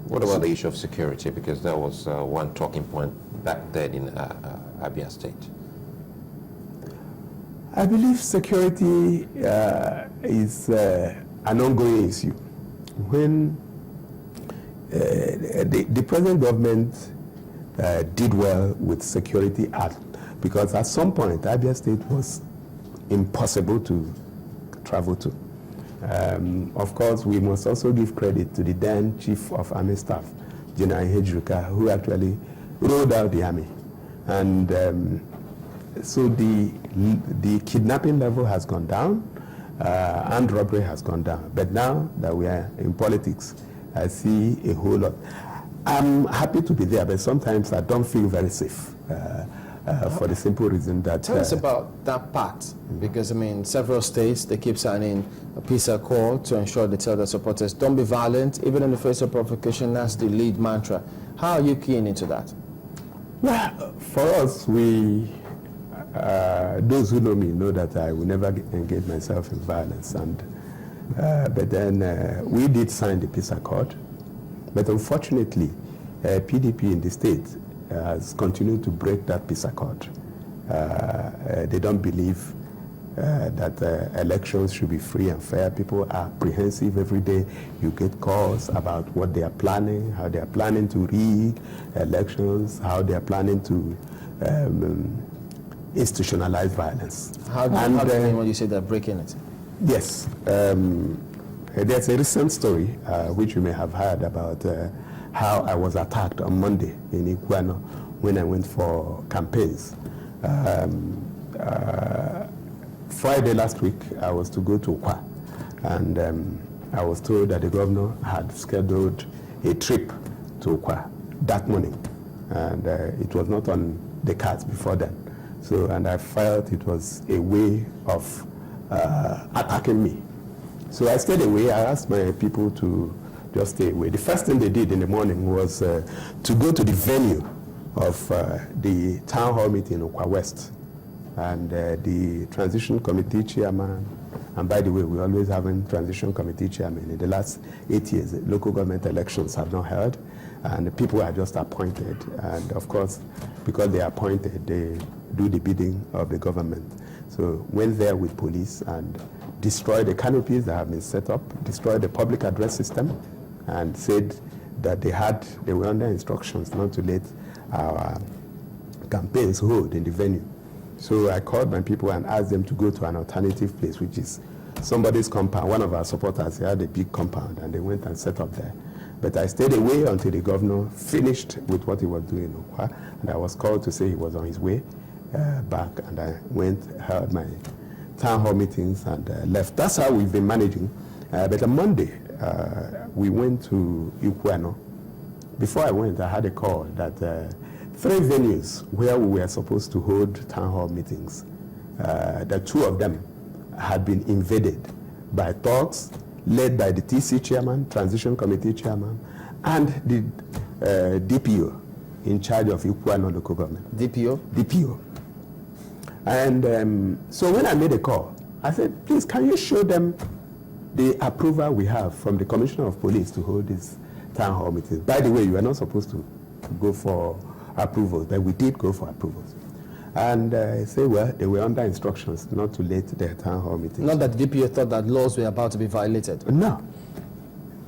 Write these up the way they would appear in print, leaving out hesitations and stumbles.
What about the issue of security? Because that was one talking point back then in Abia State. I believe security is an ongoing issue. When the present government did well with security act, because at some point Abia State was impossible to travel to. Of course, we must also give credit to the then Chief of Army Staff, General Hejruka, who actually rolled out the army. And so the kidnapping level has gone down, armed robbery has gone down. But now that we are in politics, I see a whole lot. I'm happy to be there, but sometimes I don't feel very safe for the simple reason that... Tell us about that part, because, I mean, several states, they keep signing a peace accord to ensure they tell their supporters, don't be violent, even in the face of provocation. That's the lead mantra. How are you keying into that? Well, for us, we... those who know me know that I will never engage myself in violence. And, but then we did sign the peace accord. But unfortunately, PDP in the state has continued to break that peace accord. They don't believe that elections should be free and fair. People are apprehensive every day. You get calls about what they are planning, how they are planning to rig elections, how they are planning to institutionalize violence. How do you mean when you say they're breaking it? Yes. There's a recent story which you may have heard about how I was attacked on Monday in Iguano when I went for campaigns. Friday last week, I was to go to Ukwa, and I was told that the governor had scheduled a trip to Ukwa that morning, and it was not on the cards before then. So, and I felt it was a way of attacking me. So I stayed away. I asked my people to just stay away. The first thing they did in the morning was to go to the venue of the town hall meeting in Ukwa West. And the transition committee chairman, and by the way, we're always having transition committee chairman. In the last 8 years, local government elections have not held, and the people are just appointed. And of course, because they are appointed, they do the bidding of the government. So went there with police and destroyed the canopies that have been set up, destroyed the public address system, and said that they were under instructions not to let our campaigns hold in the venue. So I called my people and asked them to go to an alternative place, which is somebody's compound. One of our supporters had a big compound, and they went and set up there. But I stayed away until the governor finished with what he was doing in Ukwa, and I was called to say he was on his way back, and I went, held my town hall meetings, and left. That's how we've been managing. But on Monday, we went to Iguano. Before I went, I had a call that 3 venues where we were supposed to hold town hall meetings, the 2 of them had been invaded by thugs led by the TC chairman, transition committee chairman, and the DPO in charge of Iguano local government. DPO? DPO. And so when I made a call, I said, please, can you show them the approval we have from the Commissioner of Police to hold this town hall meetings? By the way, you are not supposed to go for approvals, but we did go for approvals. And I say, well, they were under instructions not to let their town hall meetings. Not that the DPO thought that laws were about to be violated. No.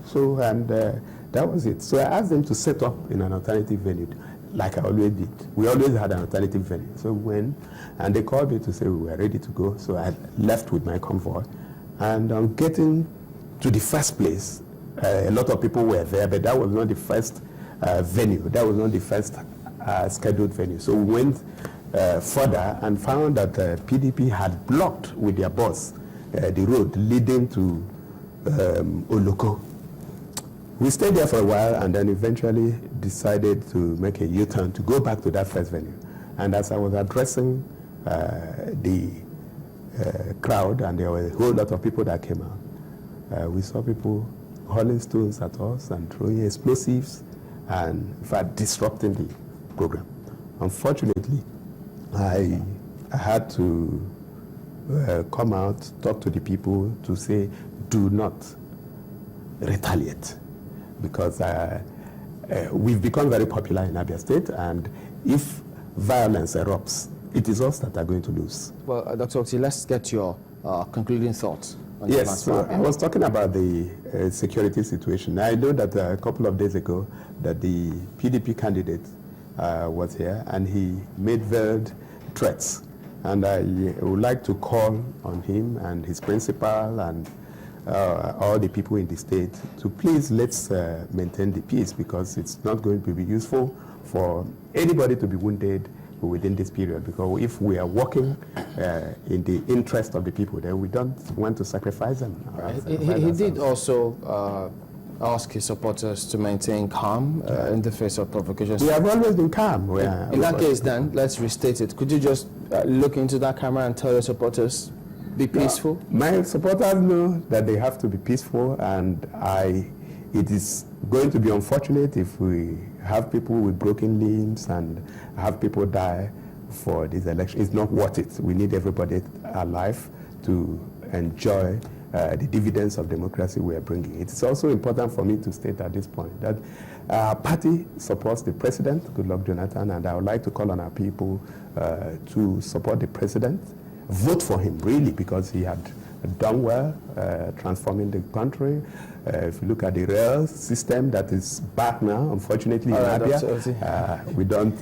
So, and that was it. So I asked them to set up in an alternative venue, like I always did. We always had an alternative venue. So we went, and they called me to say we were ready to go. So I left with my convoy. And on getting to the first place, a lot of people were there, but that was not the first venue. That was not the first scheduled venue. So we went further and found that PDP had blocked with their bus the road leading to Oloko. We stayed there for a while and then eventually decided to make a U-turn to go back to that first venue. And as I was addressing the crowd, and there were a whole lot of people that came out, we saw people hurling stones at us and throwing explosives and, in fact, disrupting the program. Unfortunately, I had to come out, talk to the people to say, do not retaliate, because we've become very popular in Abia State, and if violence erupts, it is us that are going to lose. Well, Dr. Okti, let's get your concluding thoughts on the Yes, so I was talking about the security situation. I know that a couple of days ago that the PDP candidate was here, and he made veiled threats. And I would like to call on him and his principal and all the people in the state to please let's maintain the peace, because it's not going to be useful for anybody to be wounded within this period, because if we are working in the interest of the people, then we don't want to sacrifice them. He did also ask his supporters to maintain calm in the face of provocations. We have always been calm. In that case, then, let's restate it. Could you just look into that camera and tell your supporters, be peaceful? My supporters know that they have to be peaceful, and it is going to be unfortunate if we have people with broken limbs and have people die for this election. It's not worth it. We need everybody alive to enjoy the dividends of democracy we are bringing. It's also important for me to state at this point that our party supports the president, Goodluck Jonathan, and I would like to call on our people to support the president, vote for him, really, because he had done well transforming the country. If you look at the rail system that is back now, unfortunately, in Abia, we don't...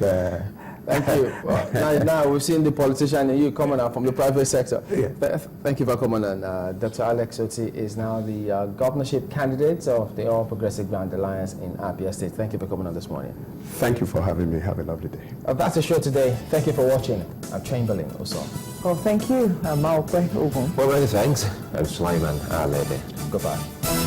Thank you. Well, now we've seen the politician and you coming out from the private sector. Yeah. Thank you for coming on. Dr. Alex Oti is now the governorship candidate of the All Progressive Grand Alliance in Abia State. Thank you for coming on this morning. Thank you for having me. Have a lovely day. That's the show today. Thank you for watching. I'm Chamberlain also. Well, thank you. I'm Maokwe Ogun. Well, many thanks. I'm Sulaiman Alede. Goodbye.